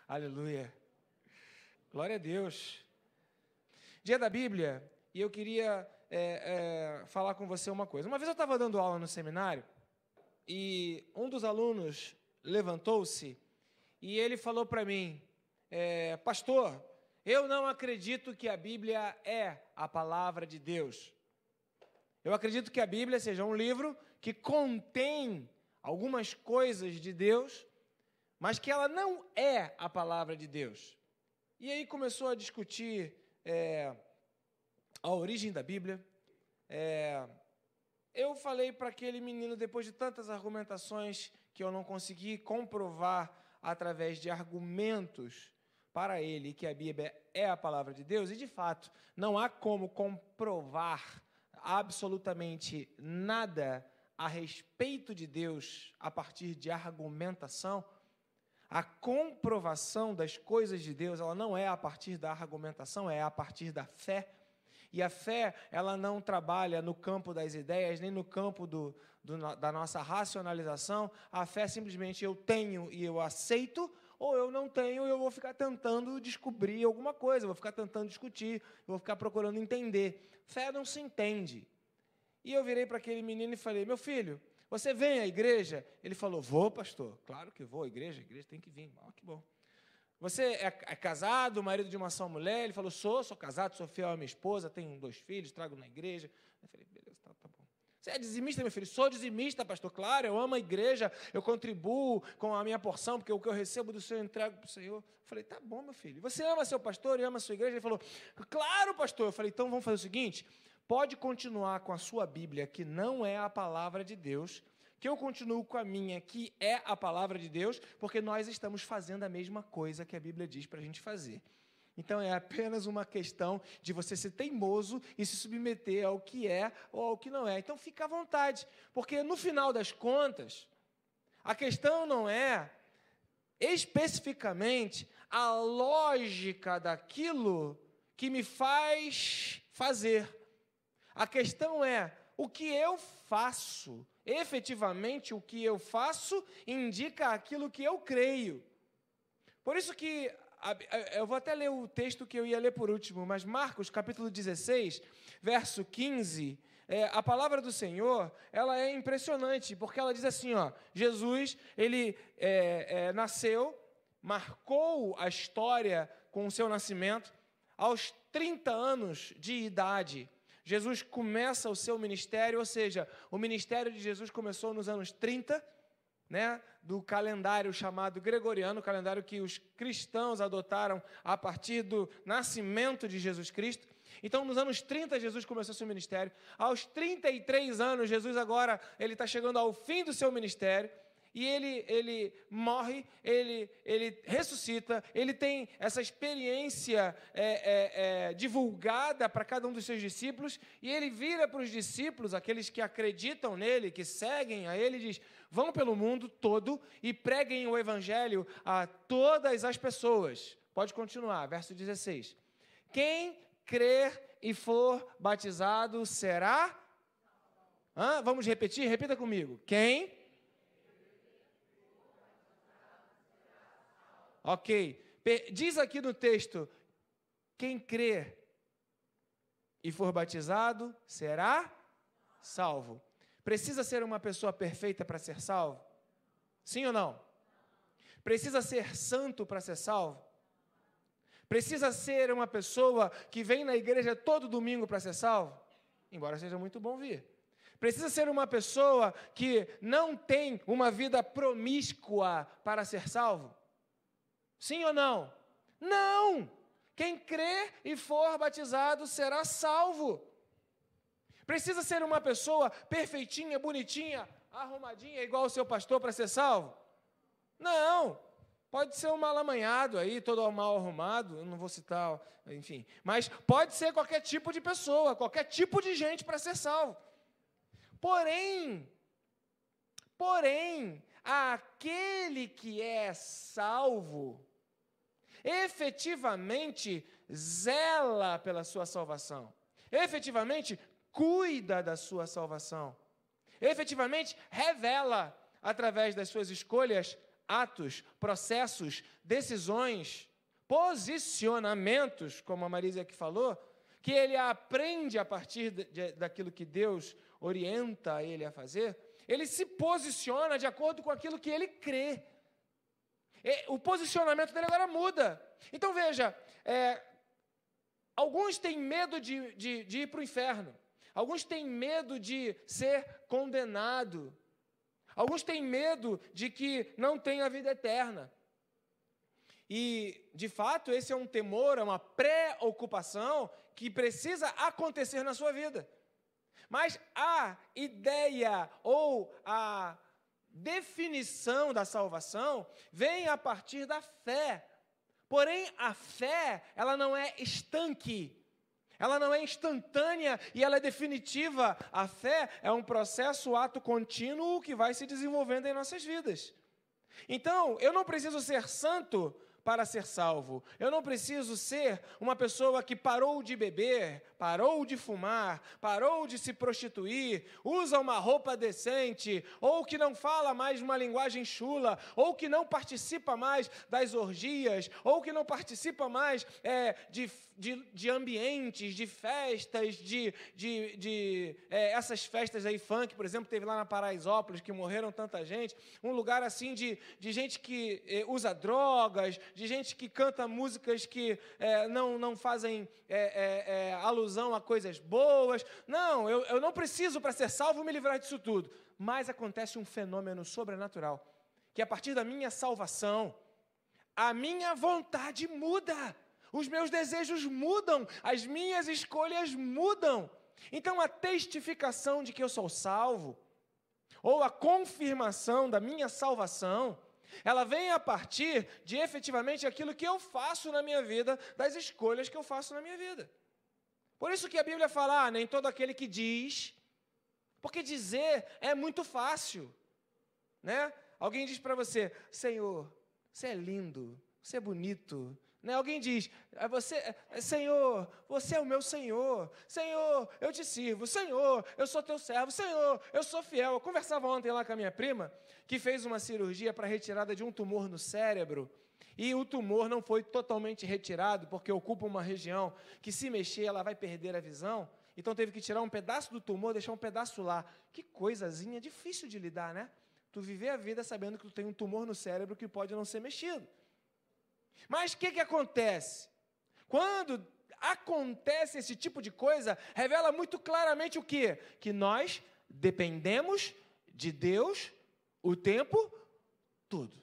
Aleluia. Glória a Deus. Dia da Bíblia, e eu queria falar com você uma coisa. Uma vez eu estava dando aula no seminário, e um dos alunos levantou-se, e ele falou para mim, pastor, eu não acredito que a Bíblia é a palavra de Deus. Eu acredito que a Bíblia seja um livro que contém algumas coisas de Deus, mas que ela não é a palavra de Deus. E aí começou a discutir a origem da Bíblia. Eu falei para aquele menino, depois de tantas argumentações que eu não consegui comprovar através de argumentos para ele que a Bíblia é a palavra de Deus, e de fato não há como comprovar absolutamente nada a respeito de Deus a partir de argumentação. A comprovação das coisas de Deus, ela não é a partir da argumentação, é a partir da fé. E a fé, ela não trabalha no campo das ideias, nem no campo da nossa racionalização. A fé simplesmente eu tenho e eu aceito, ou eu não tenho e eu vou ficar tentando descobrir alguma coisa, vou ficar tentando discutir, vou ficar procurando entender. Fé não se entende. E eu virei para aquele menino e falei, meu filho, você vem à igreja? Ele falou, vou, pastor. Claro que vou, a igreja tem que vir. Que bom. Você é casado, marido de uma só mulher? Ele falou, sou casado, sou fiel à minha esposa, tenho 2 filhos, trago na igreja. Eu falei, beleza, tá bom. Você é dizimista, meu filho? Sou dizimista, pastor. Claro, eu amo a igreja, eu contribuo com a minha porção, porque o que eu recebo do Senhor eu entrego para o Senhor. Eu falei, tá bom, meu filho. Você ama seu pastor e ama a sua igreja? Ele falou, claro, pastor. Eu falei, então vamos fazer o seguinte, pode continuar com a sua Bíblia, que não é a palavra de Deus, que eu continuo com a minha, que é a palavra de Deus, porque nós estamos fazendo a mesma coisa que a Bíblia diz para a gente fazer. Então, é apenas uma questão de você ser teimoso e se submeter ao que é ou ao que não é. Então, fica à vontade, porque no final das contas, a questão não é especificamente a lógica daquilo que me faz fazer. A questão é o que eu faço. Efetivamente, o que eu faço indica aquilo que eu creio. Por isso que, eu vou até ler o texto que eu ia ler por último, mas Marcos, capítulo 16, verso 15, a palavra do Senhor, ela é impressionante, porque ela diz assim, Jesus, ele nasceu, marcou a história com o seu nascimento, aos 30 anos de idade. Jesus começa o seu ministério, ou seja, o ministério de Jesus começou nos anos 30, do calendário chamado gregoriano, o calendário que os cristãos adotaram a partir do nascimento de Jesus Cristo. Então, nos anos 30, Jesus começou o seu ministério. Aos 33 anos, Jesus agora está chegando ao fim do seu ministério. E ele morre, ele ressuscita, ele tem essa experiência divulgada para cada um dos seus discípulos, e ele vira para os discípulos, aqueles que acreditam nele, que seguem a ele, e diz, vão pelo mundo todo e preguem o evangelho a todas as pessoas. Pode continuar, verso 16. Quem crer e for batizado será... Vamos repetir? Repita comigo. Quem... Ok, diz aqui no texto, quem crer e for batizado será salvo. Precisa ser uma pessoa perfeita para ser salvo? Sim ou não? Precisa ser santo para ser salvo? Precisa ser uma pessoa que vem na igreja todo domingo para ser salvo? Embora seja muito bom vir. Precisa ser uma pessoa que não tem uma vida promíscua para ser salvo? Sim ou não? Não! Quem crer e for batizado será salvo. Precisa ser uma pessoa perfeitinha, bonitinha, arrumadinha, igual o seu pastor para ser salvo? Não! Pode ser um mal amanhado aí, todo mal arrumado, eu não vou citar, enfim. Mas pode ser qualquer tipo de pessoa, qualquer tipo de gente para ser salvo. Porém, aquele que é salvo, efetivamente zela pela sua salvação, efetivamente cuida da sua salvação, efetivamente revela, através das suas escolhas, atos, processos, decisões, posicionamentos, como a Marisa aqui falou, que ele aprende a partir daquilo que Deus orienta ele a fazer, ele se posiciona de acordo com aquilo que ele crê. O posicionamento dele agora muda. Então, veja, alguns têm medo de ir para o inferno. Alguns têm medo de ser condenado. Alguns têm medo de que não tenha vida eterna. E, de fato, esse é um temor, é uma preocupação que precisa acontecer na sua vida. Mas a ideia ou a definição da salvação vem a partir da fé. Porém, a fé, ela não é estanque, ela não é instantânea e ela é definitiva. A fé é um processo, ato contínuo que vai se desenvolvendo em nossas vidas. Então, eu não preciso ser santo para ser salvo. Eu não preciso ser uma pessoa que parou de beber, parou de fumar, parou de se prostituir, usa uma roupa decente, ou que não fala mais uma linguagem chula, ou que não participa mais das orgias, ou que não participa mais de ambientes, de festas, essas festas aí, funk, por exemplo, teve lá na Paraisópolis, que morreram tanta gente, um lugar assim de gente que usa drogas, de gente que canta músicas que não fazem alusão a coisas boas. Não, eu não preciso, para ser salvo, me livrar disso tudo. Mas acontece um fenômeno sobrenatural, que a partir da minha salvação, a minha vontade muda, os meus desejos mudam, as minhas escolhas mudam. Então, a testificação de que eu sou salvo, ou a confirmação da minha salvação, ela vem a partir de efetivamente aquilo que eu faço na minha vida, das escolhas que eu faço na minha vida. Por isso que a Bíblia fala, nem todo aquele que diz, porque dizer é muito fácil, né? Alguém diz para você, Senhor, você é lindo, você é bonito, né? Alguém diz, Senhor, você é o meu Senhor, Senhor, eu te sirvo, Senhor, eu sou teu servo, Senhor, eu sou fiel. Eu conversava ontem lá com a minha prima, que fez uma cirurgia para retirada de um tumor no cérebro, e o tumor não foi totalmente retirado, porque ocupa uma região que, se mexer, ela vai perder a visão. Então teve que tirar um pedaço do tumor, deixar um pedaço lá. Que coisazinha difícil de lidar, né? Tu viver a vida sabendo que tu tem um tumor no cérebro que pode não ser mexido. Mas o que acontece? Quando acontece esse tipo de coisa, revela muito claramente o quê? Que nós dependemos de Deus o tempo todo.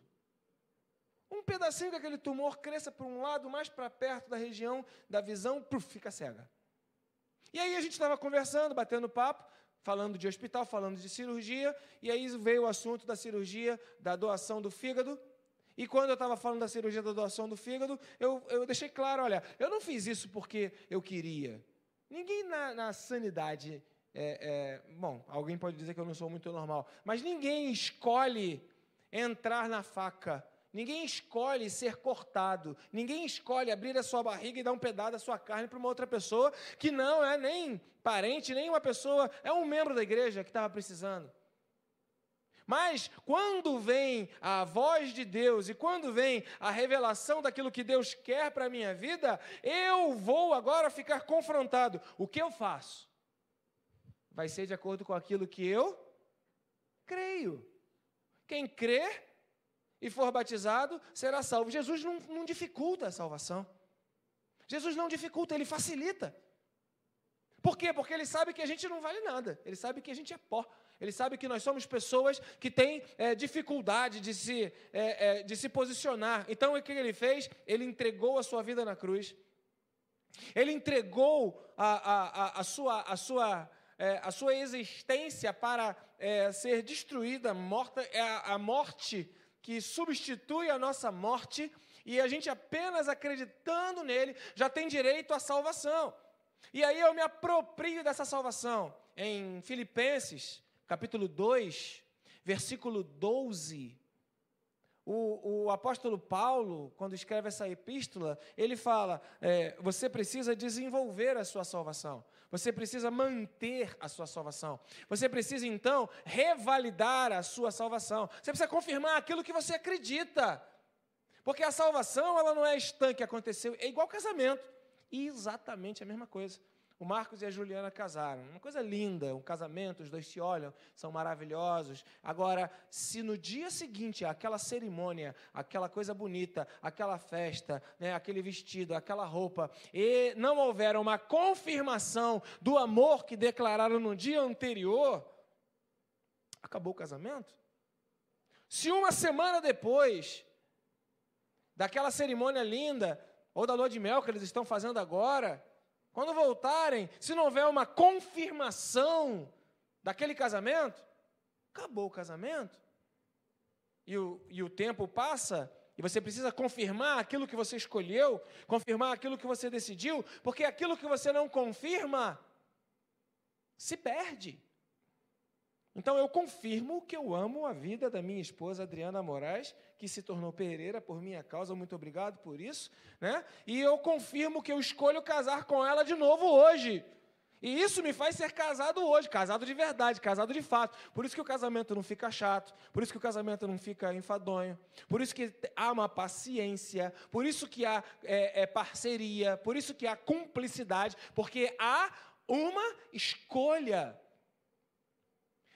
Um pedacinho daquele tumor cresça para um lado, mais para perto da região da visão, fica cega. E aí a gente estava conversando, batendo papo, falando de hospital, falando de cirurgia, e aí veio o assunto da cirurgia, da doação do fígado. E quando eu estava falando da cirurgia da doação do fígado, eu deixei claro, olha, eu não fiz isso porque eu queria. Ninguém na sanidade, bom, alguém pode dizer que eu não sou muito normal, mas ninguém escolhe entrar na faca, ninguém escolhe ser cortado, ninguém escolhe abrir a sua barriga e dar um pedaço da sua carne para uma outra pessoa que não é nem parente, nem uma pessoa, é um membro da igreja que estava precisando. Mas, quando vem a voz de Deus e quando vem a revelação daquilo que Deus quer para a minha vida, eu vou agora ficar confrontado. O que eu faço? Vai ser de acordo com aquilo que eu creio. Quem crer e for batizado será salvo. Jesus não dificulta a salvação. Jesus não dificulta, Ele facilita. Por quê? Porque Ele sabe que a gente não vale nada. Ele sabe que a gente é pó. Ele sabe que nós somos pessoas que têm dificuldade de se posicionar. Então, o que Ele fez? Ele entregou a sua vida na cruz. Ele entregou a sua existência para ser destruída, morta. A morte que substitui a nossa morte. E a gente, apenas acreditando nele, já tem direito à salvação. E aí eu me aproprio dessa salvação. Em Filipenses, capítulo 2, versículo 12, O apóstolo Paulo, quando escreve essa epístola, ele fala, você precisa desenvolver a sua salvação. Você precisa manter a sua salvação. Você precisa, então, revalidar a sua salvação. Você precisa confirmar aquilo que você acredita. Porque a salvação, ela não é estanque, aconteceu, é igual casamento. E exatamente a mesma coisa. O Marcos e a Juliana casaram. Uma coisa linda, um casamento, os dois se olham, são maravilhosos. Agora, se no dia seguinte, aquela cerimônia, aquela coisa bonita, aquela festa, né, aquele vestido, aquela roupa, e não houver uma confirmação do amor que declararam no dia anterior, acabou o casamento? Se uma semana depois daquela cerimônia linda, ou da lua de mel que eles estão fazendo agora, quando voltarem, se não houver uma confirmação daquele casamento, acabou o casamento. E o tempo passa, e você precisa confirmar aquilo que você escolheu, confirmar aquilo que você decidiu, porque aquilo que você não confirma, se perde. Então, eu confirmo que eu amo a vida da minha esposa, Adriana Moraes, que se tornou Pereira por minha causa, muito obrigado por isso, né? E eu confirmo que eu escolho casar com ela de novo hoje. E isso me faz ser casado hoje, casado de verdade, casado de fato. Por isso que o casamento não fica chato, por isso que o casamento não fica enfadonho, por isso que há uma paciência, por isso que há parceria, por isso que há cumplicidade, porque há uma escolha.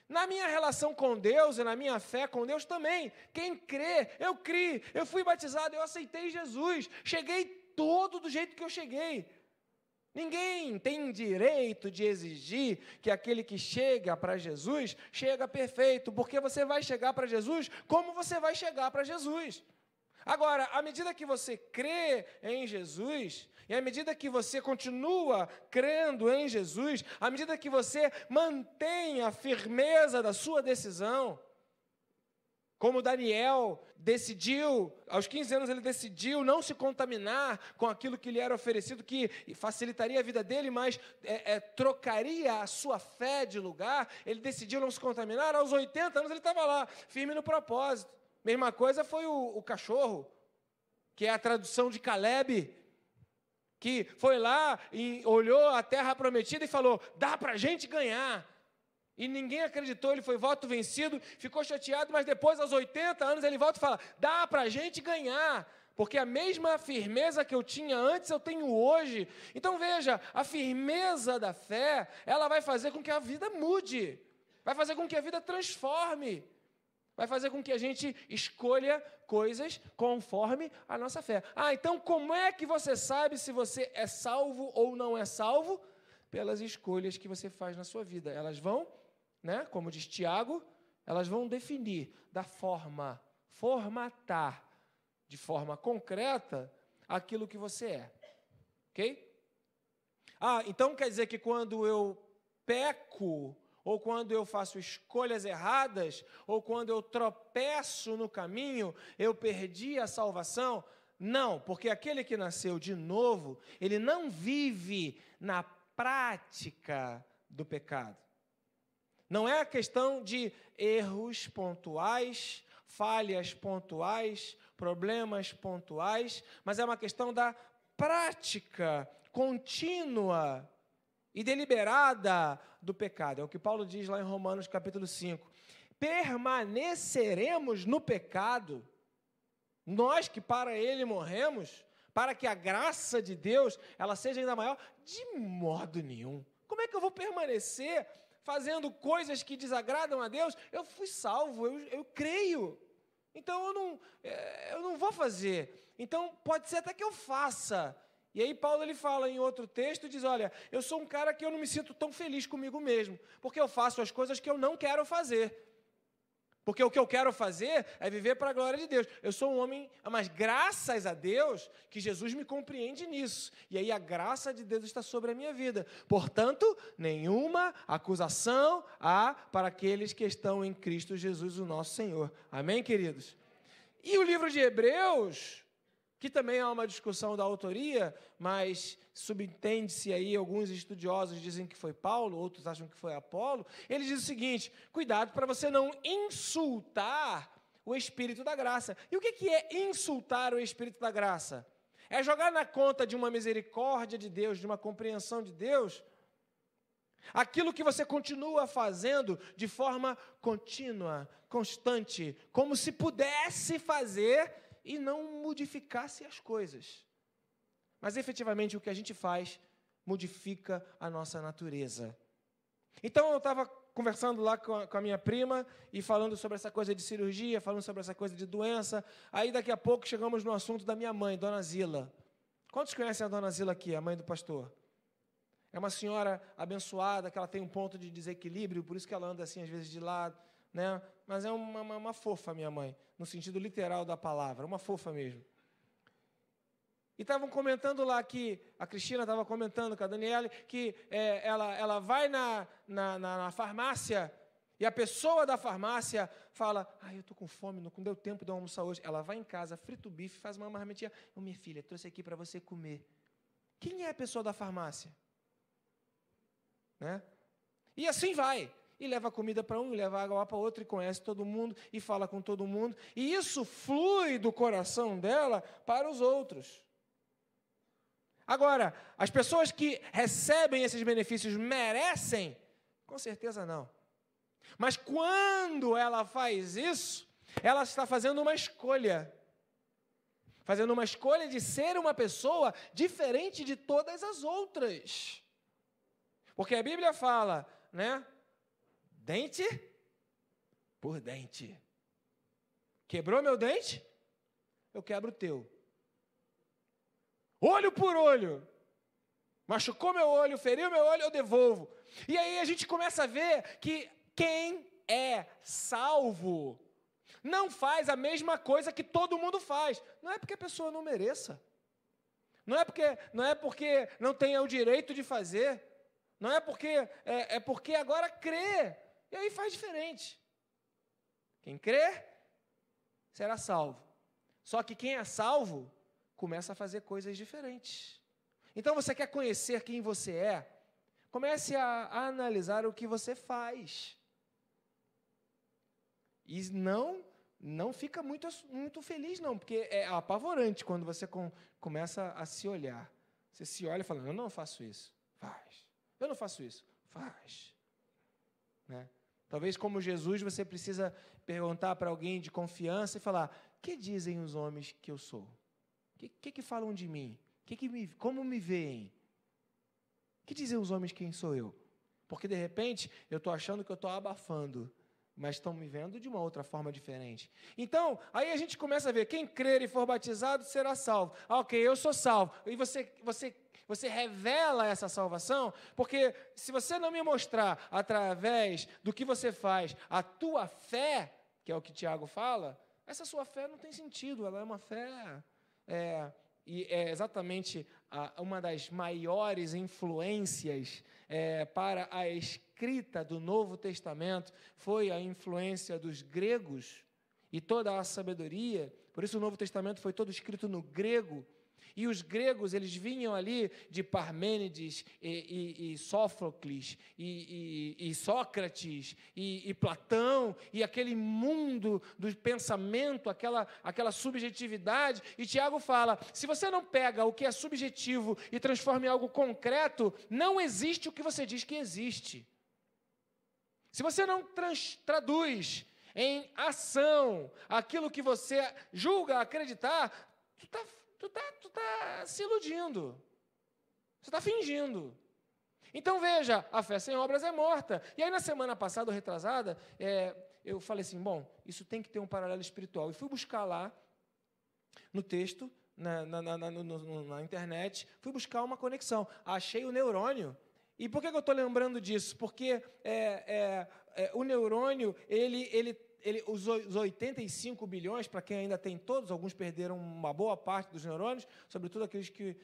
Na minha relação com Deus e na minha fé com Deus também. Quem crê, eu criei, eu fui batizado, eu aceitei Jesus. Cheguei todo do jeito que eu cheguei. Ninguém tem direito de exigir que aquele que chega para Jesus, chega perfeito, porque você vai chegar para Jesus como você vai chegar para Jesus. Agora, à medida que você crê em Jesus, e à medida que você continua crendo em Jesus, à medida que você mantém a firmeza da sua decisão, como Daniel decidiu, aos 15 anos ele decidiu não se contaminar com aquilo que lhe era oferecido, que facilitaria a vida dele, mas trocaria a sua fé de lugar, ele decidiu não se contaminar, aos 80 anos ele estava lá, firme no propósito. Mesma coisa foi o cachorro, que é a tradução de Caleb, que foi lá e olhou a terra prometida e falou, dá para a gente ganhar. E ninguém acreditou, ele foi voto vencido, ficou chateado, mas depois, aos 80 anos, ele volta e fala, dá para a gente ganhar, porque a mesma firmeza que eu tinha antes, eu tenho hoje. Então, veja, a firmeza da fé, ela vai fazer com que a vida mude, vai fazer com que a vida transforme, vai fazer com que a gente escolha coisas conforme a nossa fé. Então como é que você sabe se você é salvo ou não é salvo? Pelas escolhas que você faz na sua vida. Elas vão, né, como diz Tiago, elas vão definir da forma, formatar de forma concreta aquilo que você é. Ok? Então quer dizer que quando eu peco, ou quando eu faço escolhas erradas, ou quando eu tropeço no caminho, eu perdi a salvação? Não, porque aquele que nasceu de novo, ele não vive na prática do pecado. Não é a questão de erros pontuais, falhas pontuais, problemas pontuais, mas é uma questão da prática contínua e deliberada do pecado. É o que Paulo diz lá em Romanos capítulo 5. Permaneceremos no pecado, nós que para ele morremos, para que a graça de Deus ela seja ainda maior? De modo nenhum. Como é que eu vou permanecer fazendo coisas que desagradam a Deus? Eu fui salvo, eu creio. Então eu não vou fazer. Então pode ser até que eu faça. E aí Paulo ele fala em outro texto, diz, olha, eu sou um cara que eu não me sinto tão feliz comigo mesmo, porque eu faço as coisas que eu não quero fazer. Porque o que eu quero fazer é viver para a glória de Deus. Eu sou um homem, mas graças a Deus que Jesus me compreende nisso. E aí a graça de Deus está sobre a minha vida. Portanto, nenhuma acusação há para aqueles que estão em Cristo Jesus, o nosso Senhor. Amém, queridos? E o livro de Hebreus, que também há uma discussão da autoria, mas subentende-se aí, alguns estudiosos dizem que foi Paulo, outros acham que foi Apolo, ele diz o seguinte, cuidado para você não insultar o Espírito da graça. E o que é insultar o Espírito da graça? É jogar na conta de uma misericórdia de Deus, de uma compreensão de Deus, aquilo que você continua fazendo de forma contínua, constante, como se pudesse fazer e não modificasse as coisas. Mas, efetivamente, o que a gente faz modifica a nossa natureza. Então, eu estava conversando lá com a minha prima e falando sobre essa coisa de cirurgia, falando sobre essa coisa de doença. Aí, daqui a pouco, chegamos no assunto da minha mãe, Dona Zila. Quantos conhecem a Dona Zila aqui, a mãe do pastor? É uma senhora abençoada, que ela tem um ponto de desequilíbrio, por isso que ela anda assim, às vezes, de lado, né? Mas é uma fofa, minha mãe, no sentido literal da palavra, uma fofa mesmo. E estavam comentando lá que, a Cristina estava comentando com a Daniela, que ela vai na farmácia e a pessoa da farmácia fala, eu estou com fome, não deu tempo de eu almoçar hoje. Ela vai em casa, frita o bife, faz uma marmitinha. Minha filha, trouxe aqui para você comer. Quem é a pessoa da farmácia? Né? E assim vai. E leva comida para um, e leva água para outro, e conhece todo mundo, e fala com todo mundo. E isso flui do coração dela para os outros. Agora, as pessoas que recebem esses benefícios merecem? Com certeza não. Mas quando ela faz isso, ela está fazendo uma escolha. Fazendo uma escolha de ser uma pessoa diferente de todas as outras. Porque a Bíblia fala, né? Dente por dente. Quebrou meu dente? Eu quebro o teu. Olho por olho. Machucou meu olho, feriu meu olho, eu devolvo. E aí a gente começa a ver que quem é salvo não faz a mesma coisa que todo mundo faz. Não é porque a pessoa não mereça. Não é porque não tenha o direito de fazer. Não é porque... É porque agora crê. E aí faz diferente. Quem crê, será salvo. Só que quem é salvo começa a fazer coisas diferentes. Então, você quer conhecer quem você é? Comece a analisar o que você faz. E não fica muito feliz, não, porque é apavorante quando você começa a se olhar. Você se olha e fala, eu não faço isso. Faz. Eu não faço isso. Faz. Né? Talvez, como Jesus, você precisa perguntar para alguém de confiança e falar, que dizem os homens que eu sou? O que falam de mim? Como me veem? O que dizem os homens quem sou eu? Porque, de repente, eu estou achando que eu estou abafando, mas estão me vendo de uma outra forma diferente. Então, aí a gente começa a ver, quem crer e for batizado será salvo. Ok, eu sou salvo. E você revela essa salvação, porque se você não me mostrar, através do que você faz, a tua fé, que é o que Tiago fala, essa sua fé não tem sentido, ela é uma fé... E é exatamente uma das maiores influências para a escrita do Novo Testamento, foi a influência dos gregos e toda a sabedoria. Por isso o Novo Testamento foi todo escrito no grego. E os gregos, eles vinham ali de Parmênides e Sófocles e Sócrates e Platão e aquele mundo do pensamento, aquela subjetividade. E Tiago fala, se você não pega o que é subjetivo e transforma em algo concreto, não existe o que você diz que existe. Se você não traduz em ação aquilo que você julga acreditar, tu tá se iludindo. Você está fingindo. Então, veja, a fé sem obras é morta. E aí, na semana passada, ou retrasada, eu falei assim, isso tem que ter um paralelo espiritual. E fui buscar lá, no texto, na internet, fui buscar uma conexão. Achei o neurônio. E por que eu estou lembrando disso? Porque o neurônio, os 85 bilhões, para quem ainda tem todos, alguns perderam uma boa parte dos neurônios, sobretudo aqueles que...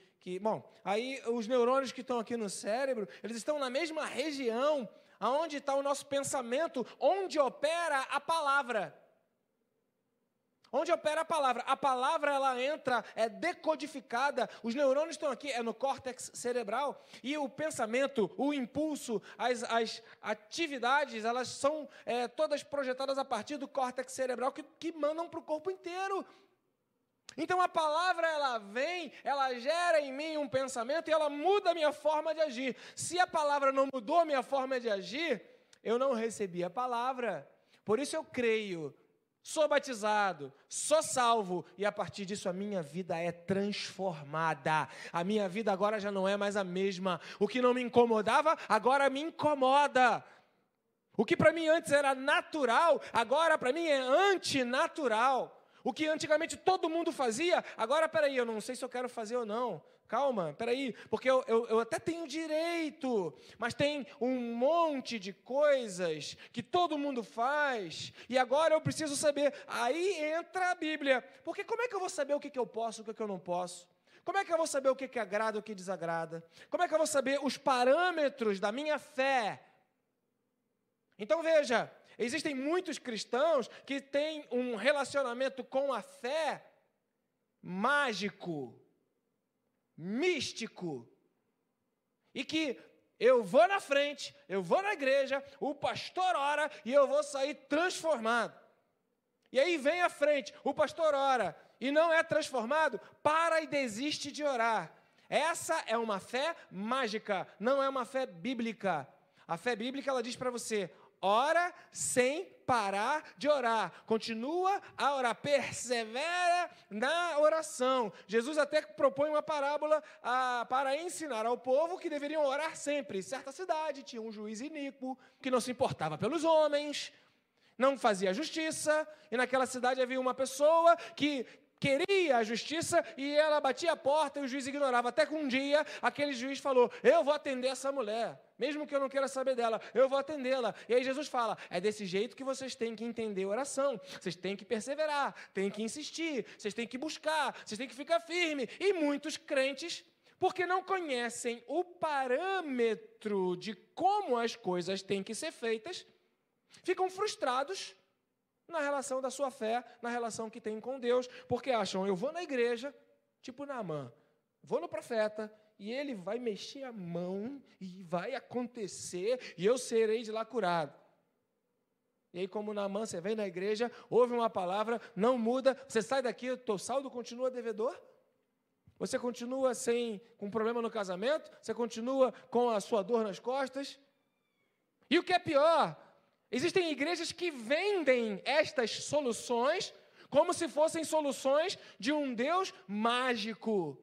aí os neurônios que estão aqui no cérebro, eles estão na mesma região onde está o nosso pensamento, onde opera a palavra. Onde opera a palavra? A palavra, ela entra, é decodificada, os neurônios estão aqui, é no córtex cerebral, e o pensamento, o impulso, as atividades, elas são todas projetadas a partir do córtex cerebral que mandam para o corpo inteiro. Então a palavra, ela vem, ela gera em mim um pensamento e ela muda a minha forma de agir. Se a palavra não mudou a minha forma de agir, eu não recebi a palavra. Por isso eu creio, sou batizado, sou salvo, e a partir disso a minha vida é transformada. A minha vida agora já não é mais a mesma. O que não me incomodava, agora me incomoda. O que para mim antes era natural, agora para mim é antinatural. O que antigamente todo mundo fazia, agora, peraí, eu não sei se eu quero fazer ou não. Calma, peraí, porque eu até tenho direito, mas tem um monte de coisas que todo mundo faz, e agora eu preciso saber. Aí entra a Bíblia, porque como é que eu vou saber o que eu posso, o que eu não posso? Como é que eu vou saber o que agrada, o que desagrada? Como é que eu vou saber os parâmetros da minha fé? Então veja, existem muitos cristãos que têm um relacionamento com a fé mágico, místico, e que eu vou na frente, eu vou na igreja, o pastor ora e eu vou sair transformado. E aí vem à frente, o pastor ora e não é transformado, para e desiste de orar. Essa é uma fé mágica, não é uma fé bíblica. A fé bíblica, ela diz para você: ora sem parar de orar. Continua a orar. Persevera na oração. Jesus até propõe uma parábola para ensinar ao povo que deveriam orar sempre. Em certa cidade tinha um juiz iníquo que não se importava pelos homens, não fazia justiça. E naquela cidade havia uma pessoa que queria a justiça e ela batia a porta e o juiz ignorava. Até que um dia aquele juiz falou: eu vou atender essa mulher, mesmo que eu não queira saber dela, eu vou atendê-la. E aí Jesus fala: é desse jeito que vocês têm que entender a oração, vocês têm que perseverar, têm que insistir, vocês têm que buscar, vocês têm que ficar firme. E muitos crentes, porque não conhecem o parâmetro de como as coisas têm que ser feitas, ficam frustrados na relação da sua fé, na relação que tem com Deus, porque acham: eu vou na igreja, tipo Naamã, vou no profeta, e ele vai mexer a mão, e vai acontecer, e eu serei de lá curado. E aí, como Naamã, você vem na igreja, ouve uma palavra, não muda, você sai daqui, o teu saldo continua devedor? Você continua com um problema no casamento? Você continua com a sua dor nas costas? E o que é pior, existem igrejas que vendem estas soluções como se fossem soluções de um Deus mágico,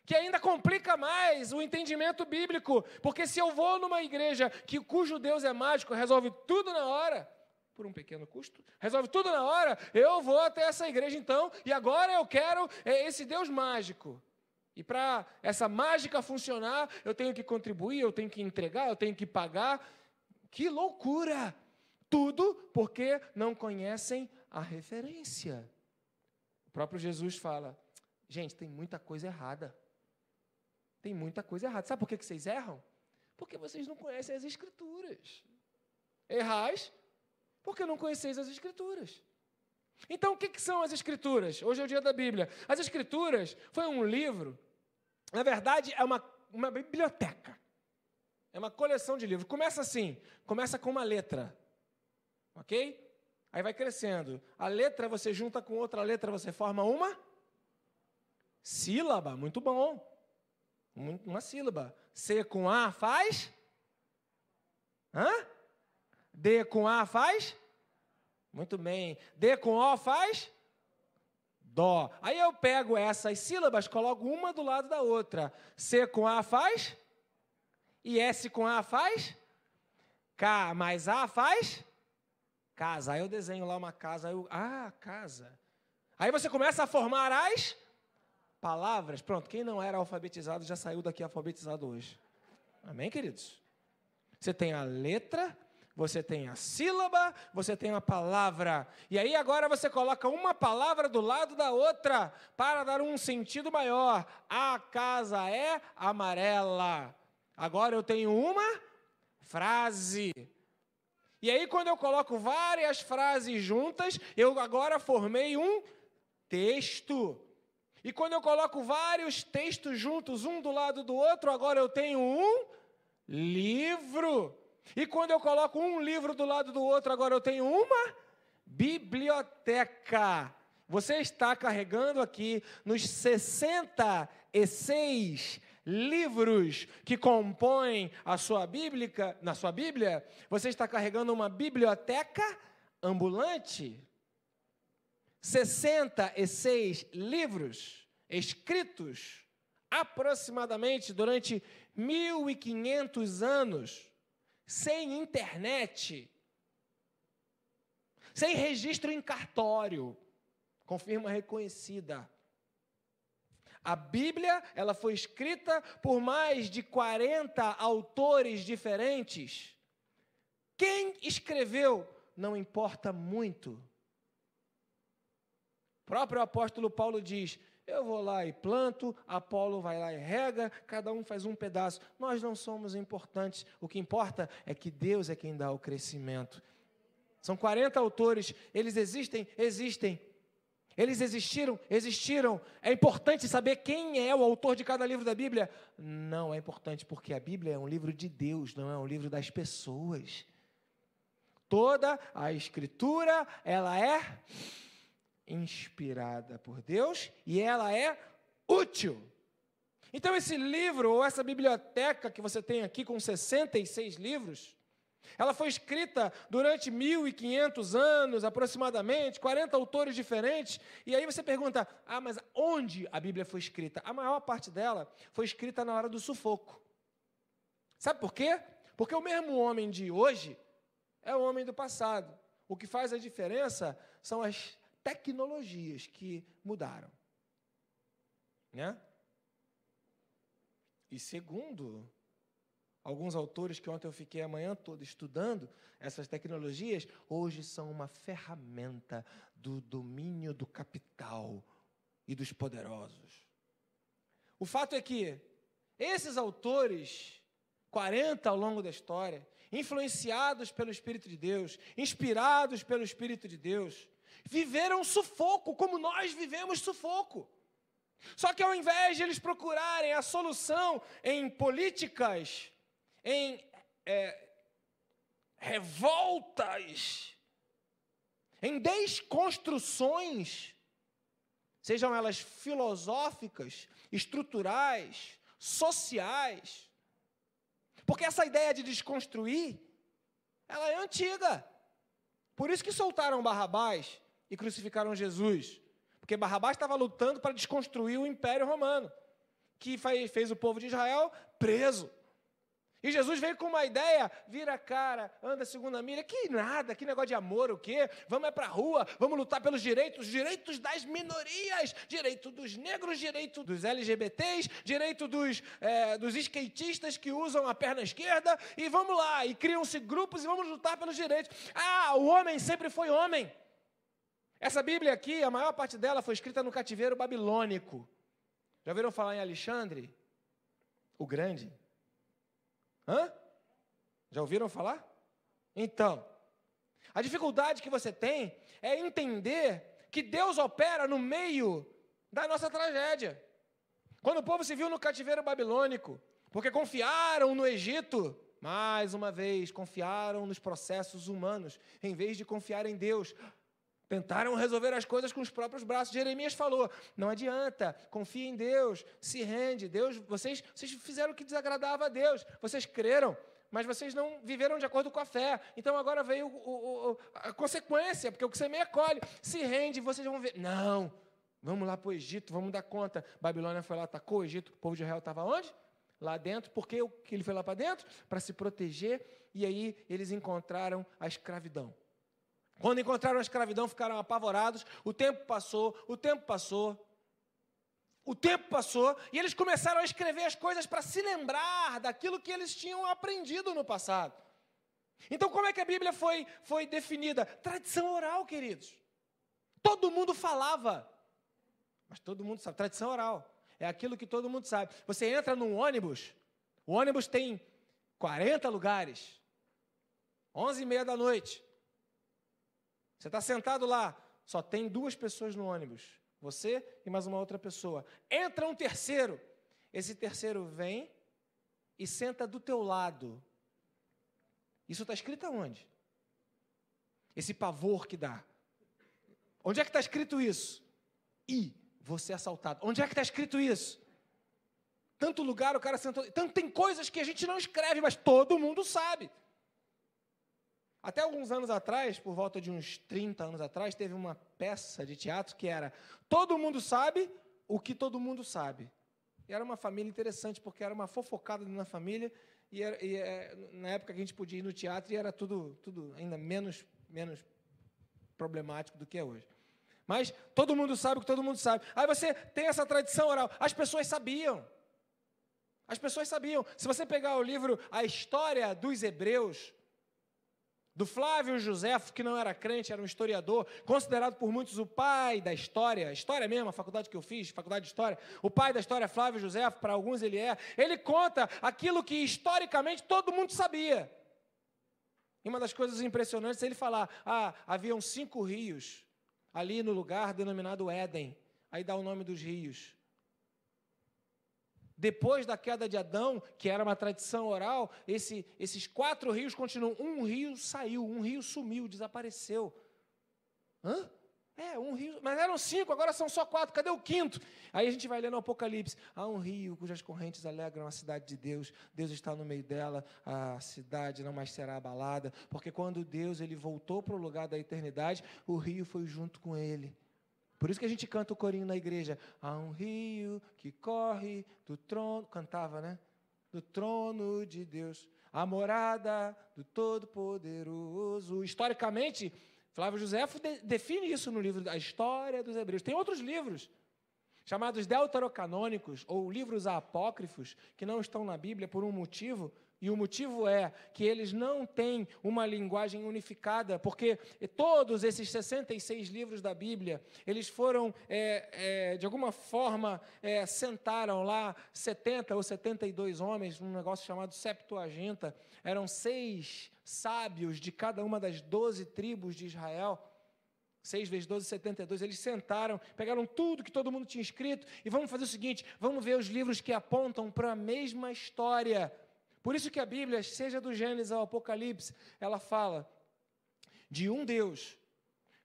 que ainda complica mais o entendimento bíblico, porque se eu vou numa igreja cujo Deus é mágico, resolve tudo na hora, por um pequeno custo, resolve tudo na hora, eu vou até essa igreja então, e agora eu quero esse Deus mágico. E para essa mágica funcionar, eu tenho que contribuir, eu tenho que entregar, eu tenho que pagar. Que loucura! Tudo porque não conhecem a referência. O próprio Jesus fala: gente, tem muita coisa errada. Tem muita coisa errada. Sabe por que vocês erram? Porque vocês não conhecem as Escrituras. Errais porque não conheceis as Escrituras. Então, o que são as Escrituras? Hoje é o dia da Bíblia. As Escrituras foi um livro, na verdade, é uma biblioteca. É uma coleção de livros. Começa assim, começa com uma letra, ok? Aí vai crescendo. A letra você junta com outra letra, você forma uma sílaba. Muito bom. Uma sílaba. C com A faz? D com A faz? Muito bem. D com O faz? Dó. Aí eu pego essas sílabas, coloco uma do lado da outra. C com A faz? E S com A faz? K mais A faz? Casa. Aí eu desenho lá uma casa. Casa. Aí você começa a formar as palavras. Pronto, quem não era alfabetizado já saiu daqui alfabetizado hoje. Amém, queridos? Você tem a letra, você tem a sílaba, você tem a palavra. E aí agora você coloca uma palavra do lado da outra para dar um sentido maior. A casa é amarela. Agora eu tenho uma frase. E aí, quando eu coloco várias frases juntas, eu agora formei um texto. E quando eu coloco vários textos juntos, um do lado do outro, agora eu tenho um livro. E quando eu coloco um livro do lado do outro, agora eu tenho uma biblioteca. Você está carregando aqui nos 66 livros que compõem a sua Bíblia, na sua Bíblia, você está carregando uma biblioteca ambulante. 66 livros escritos aproximadamente durante 1.500 anos, sem internet, sem registro em cartório, com firma reconhecida. A Bíblia, ela foi escrita por mais de 40 autores diferentes. Quem escreveu não importa muito. O próprio apóstolo Paulo diz: eu vou lá e planto, Apolo vai lá e rega, cada um faz um pedaço. Nós não somos importantes. O que importa é que Deus é quem dá o crescimento. São 40 autores, eles existem. Eles existiram. É importante saber quem é o autor de cada livro da Bíblia? Não é importante, porque a Bíblia é um livro de Deus, não é um livro das pessoas. Toda a Escritura, ela é inspirada por Deus e ela é útil. Então, esse livro, ou essa biblioteca que você tem aqui com 66 livros, ela foi escrita durante 1.500 anos, aproximadamente, 40 autores diferentes. E aí você pergunta, mas onde a Bíblia foi escrita? A maior parte dela foi escrita na hora do sufoco. Sabe por quê? Porque o mesmo homem de hoje é o homem do passado. O que faz a diferença são as tecnologias que mudaram. Né? E segundo alguns autores que ontem eu fiquei a manhã toda estudando, essas tecnologias hoje são uma ferramenta do domínio do capital e dos poderosos. O fato é que esses autores, 40 ao longo da história, influenciados pelo Espírito de Deus, inspirados pelo Espírito de Deus, viveram sufoco como nós vivemos sufoco. Só que ao invés de eles procurarem a solução em políticas, em revoltas, em desconstruções, sejam elas filosóficas, estruturais, sociais, porque essa ideia de desconstruir, ela é antiga. Por isso que soltaram Barrabás e crucificaram Jesus, porque Barrabás estava lutando para desconstruir o Império Romano, que fez o povo de Israel preso. E Jesus veio com uma ideia, vira a cara, anda a segunda milha, que nada, que negócio de amor, o quê? Vamos para a rua, vamos lutar pelos direitos das minorias, direito dos negros, direito dos LGBTs, direito dos skatistas que usam a perna esquerda, e vamos lá, e criam-se grupos e vamos lutar pelos direitos. O homem sempre foi homem. Essa Bíblia aqui, a maior parte dela foi escrita no cativeiro babilônico. Já ouviram falar em Alexandre o Grande? Já ouviram falar? Então, a dificuldade que você tem é entender que Deus opera no meio da nossa tragédia. Quando o povo se viu no cativeiro babilônico, porque confiaram no Egito, mais uma vez, confiaram nos processos humanos, em vez de confiar em Deus. Tentaram resolver as coisas com os próprios braços. Jeremias falou, não adianta, confia em Deus, se rende. Deus, vocês fizeram o que desagradava a Deus, vocês creram, mas vocês não viveram de acordo com a fé. Então agora veio a consequência, porque o que semeia colhe. Se rende, vocês vão ver. Não, vamos lá para o Egito, vamos dar conta. Babilônia foi lá, atacou o Egito, o povo de Israel estava onde? Lá dentro. Por que ele foi lá para dentro? Para se proteger, e aí eles encontraram a escravidão. Quando encontraram a escravidão, ficaram apavorados. O tempo passou, e eles começaram a escrever as coisas para se lembrar daquilo que eles tinham aprendido no passado. Então, como é que a Bíblia foi definida? Tradição oral, queridos. Todo mundo falava, mas todo mundo sabe. Tradição oral é aquilo que todo mundo sabe. Você entra num ônibus, o ônibus tem 40 lugares. 11h30 da noite. Você está sentado lá, só tem 2 pessoas no ônibus. Você e mais uma outra pessoa. Entra um terceiro. Esse terceiro vem e senta do teu lado. Isso está escrito aonde? Esse pavor que dá. Onde é que está escrito isso? E você é assaltado. Onde é que está escrito isso? Tanto lugar o cara sentou. Tanto tem coisas que a gente não escreve, mas todo mundo sabe. Até alguns anos atrás, por volta de uns 30 anos atrás, teve uma peça de teatro que era Todo Mundo Sabe o que Todo Mundo Sabe. E era uma família interessante, porque era uma fofocada na família, na época que a gente podia ir no teatro, e era tudo ainda menos problemático do que é hoje. Mas todo mundo sabe o que todo mundo sabe. Aí você tem essa tradição oral. As pessoas sabiam. As pessoas sabiam. Se você pegar o livro A História dos Hebreus, do Flávio Joséfo, que não era crente, era um historiador, considerado por muitos o pai da história mesmo, a faculdade que eu fiz, faculdade de história, o pai da história, Flávio Joséfo, para alguns ele conta aquilo que historicamente todo mundo sabia. E uma das coisas impressionantes é ele falar, haviam 5 rios ali no lugar denominado Éden, aí dá o nome dos rios. Depois da queda de Adão, que era uma tradição oral, esses 4 rios continuam. Um rio saiu, um rio sumiu, desapareceu. Hã? Um rio, mas eram 5, agora são só 4, cadê o 5º? Aí a gente vai ler no Apocalipse, há um rio cujas correntes alegram a cidade de Deus, Deus está no meio dela, a cidade não mais será abalada, porque quando Deus ele voltou para o lugar da eternidade, o rio foi junto com ele. Por isso que a gente canta o corinho na igreja. Há um rio que corre do trono... Cantava, né? Do trono de Deus. A morada do Todo-Poderoso. Historicamente, Flávio Joséfo define isso no livro A História dos Hebreus. Tem outros livros, chamados deuterocanônicos, ou livros apócrifos, que não estão na Bíblia por um motivo... E o motivo é que eles não têm uma linguagem unificada, porque todos esses 66 livros da Bíblia, eles foram, de alguma forma, sentaram lá 70 ou 72 homens, num negócio chamado Septuaginta, eram 6 sábios de cada uma das 12 tribos de Israel, 6 vezes 12, 72, eles sentaram, pegaram tudo que todo mundo tinha escrito, e vamos fazer o seguinte, vamos ver os livros que apontam para a mesma história. Por isso que a Bíblia, seja do Gênesis ao Apocalipse, ela fala de um Deus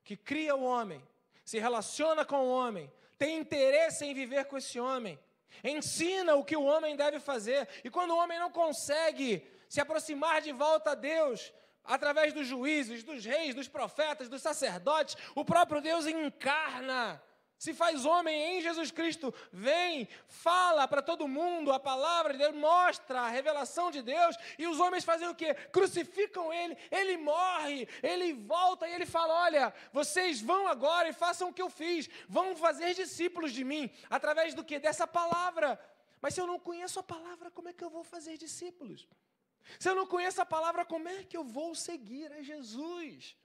que cria o homem, se relaciona com o homem, tem interesse em viver com esse homem, ensina o que o homem deve fazer, e quando o homem não consegue se aproximar de volta a Deus, através dos juízes, dos reis, dos profetas, dos sacerdotes, o próprio Deus encarna, se faz homem em Jesus Cristo, vem, fala para todo mundo a palavra de Deus, mostra a revelação de Deus, e os homens fazem o quê? Crucificam ele morre, ele volta e ele fala, olha, vocês vão agora e façam o que eu fiz, vão fazer discípulos de mim, através do quê? Dessa palavra. Mas se eu não conheço a palavra, como é que eu vou fazer discípulos? Se eu não conheço a palavra, como é que eu vou seguir a Jesus?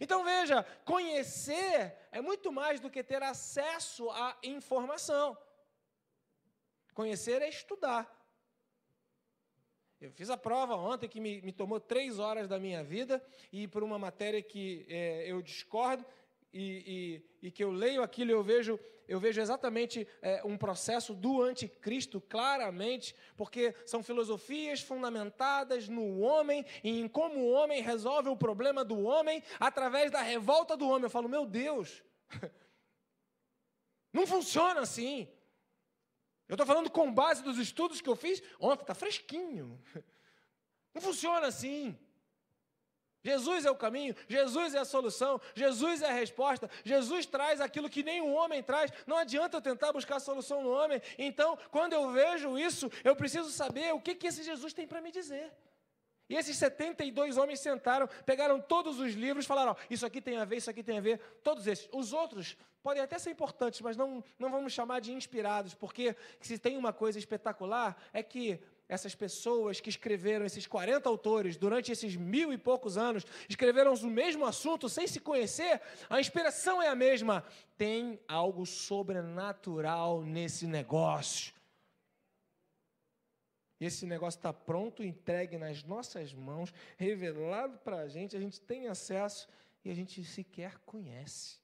Então veja, conhecer é muito mais do que ter acesso à informação. Conhecer é estudar. Eu fiz a prova ontem que me tomou 3 horas da minha vida, e por uma matéria que eu discordo, e que eu leio aquilo, eu vejo exatamente um processo do anticristo, claramente, porque são filosofias fundamentadas no homem e em como o homem resolve o problema do homem através da revolta do homem. Eu falo, meu Deus, não funciona assim. Eu estou falando com base dos estudos que eu fiz ontem, está fresquinho. Não funciona assim. Jesus é o caminho, Jesus é a solução, Jesus é a resposta, Jesus traz aquilo que nenhum homem traz, não adianta eu tentar buscar a solução no homem. Então, quando eu vejo isso, eu preciso saber o que esse Jesus tem para me dizer. E esses 72 homens sentaram, pegaram todos os livros, falaram, isso aqui tem a ver, isso aqui tem a ver, todos esses. Os outros podem até ser importantes, mas não vamos chamar de inspirados, porque se tem uma coisa espetacular, é que essas pessoas que escreveram, esses 40 autores, durante esses 1000 e poucos anos, escreveram o mesmo assunto sem se conhecer, a inspiração é a mesma. Tem algo sobrenatural nesse negócio. E esse negócio está pronto, entregue nas nossas mãos, revelado para a gente tem acesso e a gente sequer conhece.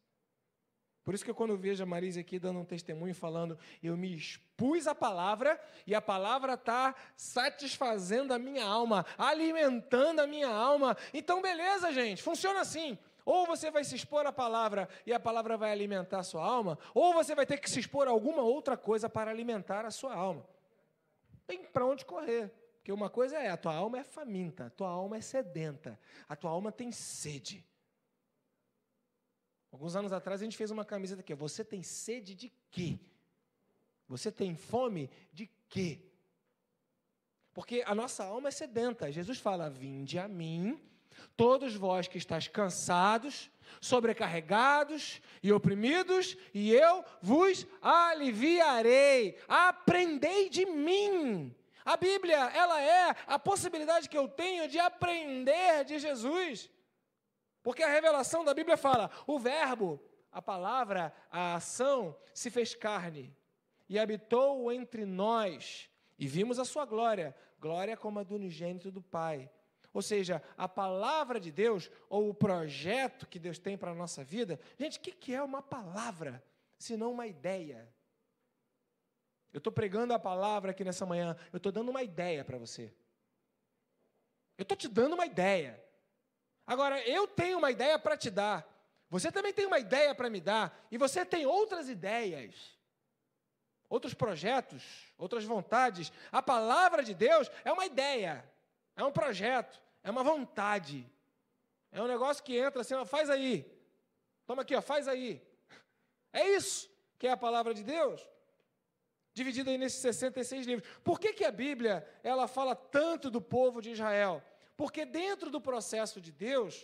Por isso que quando eu vejo a Marisa aqui dando um testemunho falando, eu me expus à palavra e a palavra está satisfazendo a minha alma, alimentando a minha alma. Então, beleza, gente, funciona assim. Ou você vai se expor à palavra e a palavra vai alimentar a sua alma, ou você vai ter que se expor a alguma outra coisa para alimentar a sua alma. Tem para onde correr. Porque uma coisa a tua alma é faminta, a tua alma é sedenta, a tua alma tem sede. Alguns anos atrás a gente fez uma camiseta aqui, você tem sede de quê? Você tem fome de quê? Porque a nossa alma é sedenta. Jesus fala, vinde a mim, todos vós que estáis cansados, sobrecarregados e oprimidos, e eu vos aliviarei. Aprendei de mim. A Bíblia, ela é a possibilidade que eu tenho de aprender de Jesus. Porque a revelação da Bíblia fala, o verbo, a palavra, a ação, se fez carne e habitou entre nós e vimos a sua glória, glória como a do unigênito do Pai. Ou seja, a palavra de Deus, ou o projeto que Deus tem para a nossa vida, gente, o que é uma palavra, se não uma ideia? Eu estou pregando a palavra aqui nessa manhã, eu estou dando uma ideia para você. Eu estou te dando uma ideia. Agora, eu tenho uma ideia para te dar, você também tem uma ideia para me dar, e você tem outras ideias, outros projetos, outras vontades. A palavra de Deus é uma ideia, é um projeto, é uma vontade, é um negócio que entra assim, ó, faz aí, toma aqui, ó, faz aí. É isso que é a palavra de Deus, dividida aí nesses 66 livros. Por que a Bíblia ela fala tanto do povo de Israel? Porque dentro do processo de Deus,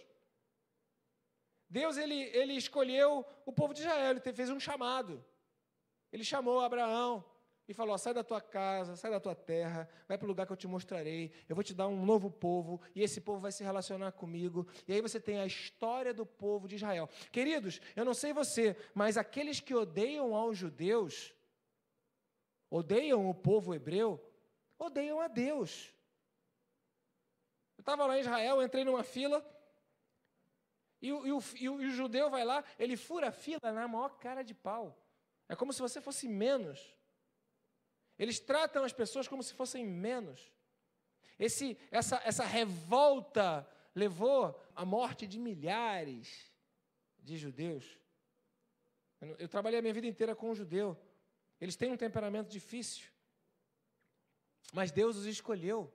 ele escolheu o povo de Israel, ele fez um chamado. Ele chamou Abraão e falou, sai da tua casa, sai da tua terra, vai para o lugar que eu te mostrarei, eu vou te dar um novo povo, e esse povo vai se relacionar comigo. E aí você tem a história do povo de Israel. Queridos, eu não sei você, mas aqueles que odeiam aos judeus, odeiam o povo hebreu, odeiam a Deus. Eu estava lá em Israel, entrei numa fila, e o judeu vai lá, ele fura a fila na maior cara de pau. É como se você fosse menos. Eles tratam as pessoas como se fossem menos. Essa revolta levou à morte de milhares de judeus. Eu trabalhei a minha vida inteira com um judeu. Eles têm um temperamento difícil. Mas Deus os escolheu.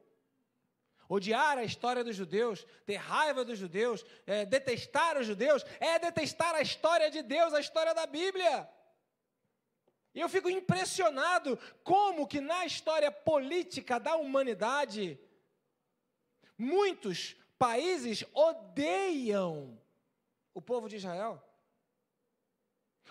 Odiar a história dos judeus, ter raiva dos judeus, detestar os judeus, é detestar a história de Deus, a história da Bíblia. E eu fico impressionado como que na história política da humanidade, muitos países odeiam o povo de Israel.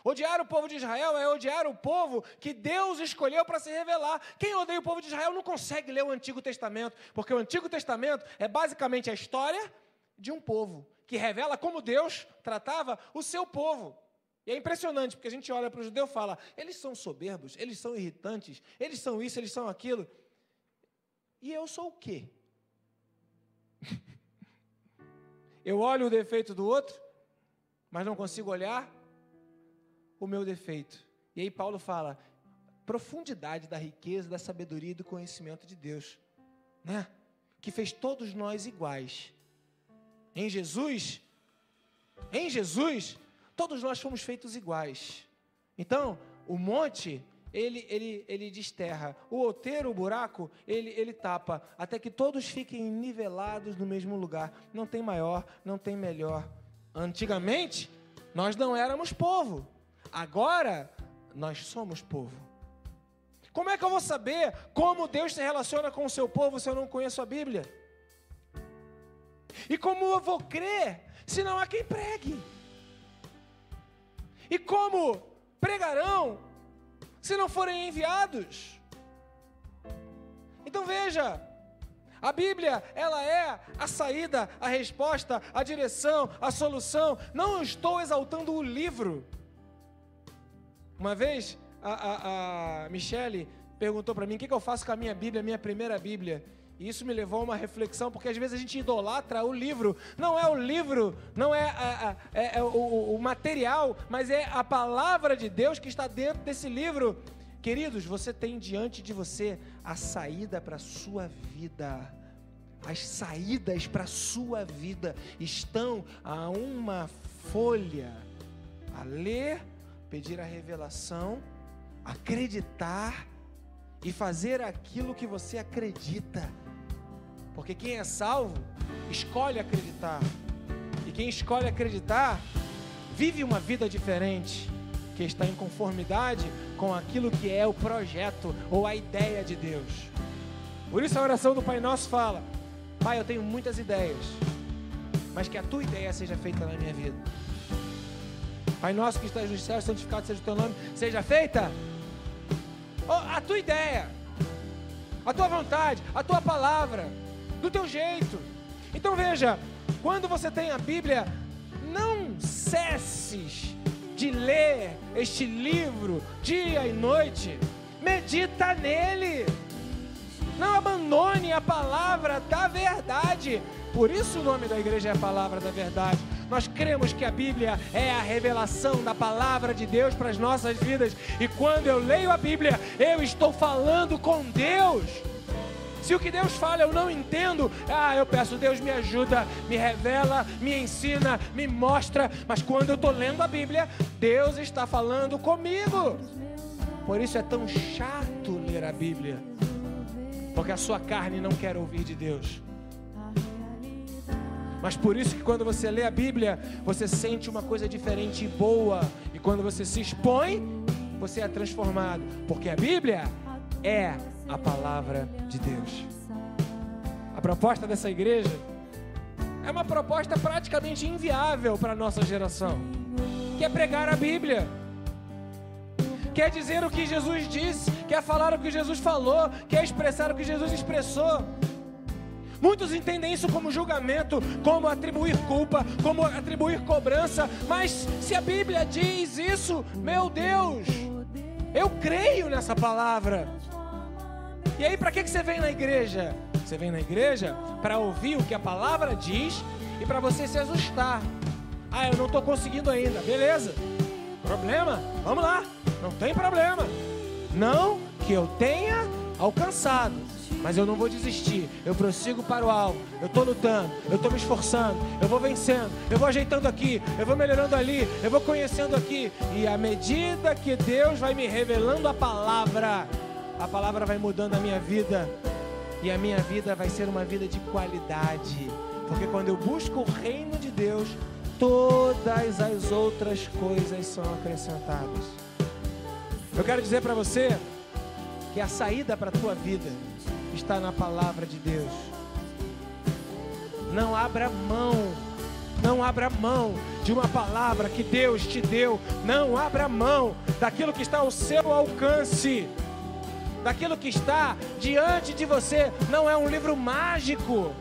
Odiar o povo de Israel é odiar o povo que Deus escolheu para se revelar. Quem odeia o povo de Israel não consegue ler o Antigo Testamento, porque o Antigo Testamento é basicamente a história de um povo, que revela como Deus tratava o seu povo. E é impressionante, porque a gente olha para o judeu e fala, eles são soberbos, eles são irritantes, eles são isso, eles são aquilo. E eu sou o quê? Eu olho o defeito do outro, mas não consigo olhar o meu defeito. E aí Paulo fala, profundidade da riqueza, da sabedoria e do conhecimento de Deus, né? Que fez todos nós iguais. Em Jesus, todos nós fomos feitos iguais. Então, o monte, ele desterra. O outeiro, o buraco, ele tapa, até que todos fiquem nivelados no mesmo lugar. Não tem maior, não tem melhor. Antigamente, nós não éramos povo. Agora, nós somos povo. Como é que eu vou saber como Deus se relaciona com o seu povo se eu não conheço a Bíblia? E como eu vou crer se não há quem pregue? E como pregarão se não forem enviados? Então veja, a Bíblia, ela é a saída, a resposta, a direção, a solução. Não estou exaltando o livro. Uma vez, a Michele perguntou para mim, o que eu faço com a minha Bíblia, a minha primeira Bíblia? E isso me levou a uma reflexão, porque às vezes a gente idolatra o livro. Não é o livro, não é o material, mas é a palavra de Deus que está dentro desse livro. Queridos, você tem diante de você a saída para a sua vida. As saídas para a sua vida estão a uma folha. A ler, pedir a revelação, acreditar e fazer aquilo que você acredita. Porque quem é salvo, escolhe acreditar. E quem escolhe acreditar, vive uma vida diferente, que está em conformidade com aquilo que é o projeto ou a ideia de Deus. Por isso a oração do Pai Nosso fala: Pai, eu tenho muitas ideias, mas que a Tua ideia seja feita na minha vida. Pai Nosso que estás nos céus, santificado seja o Teu nome, seja feita a Tua ideia, a Tua vontade, a Tua palavra, do Teu jeito. Então veja, quando você tem a Bíblia, não cesses de ler este livro dia e noite. Medita nele. Não abandone a palavra da verdade. Por isso o nome da igreja é a palavra da verdade. Nós cremos que a Bíblia é a revelação da palavra de Deus para as nossas vidas. E quando eu leio a Bíblia, eu estou falando com Deus. Se o que Deus fala eu não entendo, eu peço, Deus me ajuda, me revela, me ensina, me mostra. Mas quando eu estou lendo a Bíblia, Deus está falando comigo. Por isso é tão chato ler a Bíblia, porque a sua carne não quer ouvir de Deus. Mas por isso que quando você lê a Bíblia, você sente uma coisa diferente e boa. E quando você se expõe, você é transformado. Porque a Bíblia é a palavra de Deus. A proposta dessa igreja é uma proposta praticamente inviável para a nossa geração, que é pregar a Bíblia, quer dizer o que Jesus disse, quer falar o que Jesus falou, quer expressar o que Jesus expressou. Muitos entendem isso como julgamento, como atribuir culpa, como atribuir cobrança. Mas se a Bíblia diz isso, meu Deus, eu creio nessa palavra. E aí, para que você vem na igreja? Você vem na igreja para ouvir o que a palavra diz e para você se ajustar. Eu não estou conseguindo ainda. Beleza. Problema? Vamos lá. Não tem problema. Não que eu tenha alcançado, mas eu não vou desistir. Eu prossigo para o alvo. Eu estou lutando. Eu estou me esforçando. Eu vou vencendo. Eu vou ajeitando aqui. Eu vou melhorando ali. Eu vou conhecendo aqui. E à medida que Deus vai me revelando a palavra vai mudando a minha vida. E a minha vida vai ser uma vida de qualidade. Porque quando eu busco o reino de Deus, todas as outras coisas são acrescentadas. Eu quero dizer para você que a saída para a tua vida está na palavra de Deus. Não abra mão de uma palavra que Deus te deu. Não abra mão daquilo que está ao seu alcance, daquilo que está diante de você. Não é um livro mágico,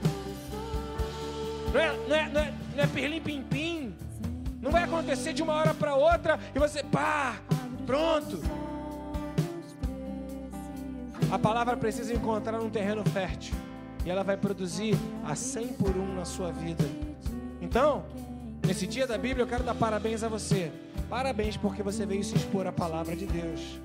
não é pirlim-pim-pim. Não vai acontecer de uma hora para outra e você, pronto. A palavra precisa encontrar um terreno fértil e ela vai produzir a 100 por 1 na sua vida. Então, nesse dia da Bíblia, eu quero dar parabéns a você. Parabéns porque você veio se expor à palavra de Deus.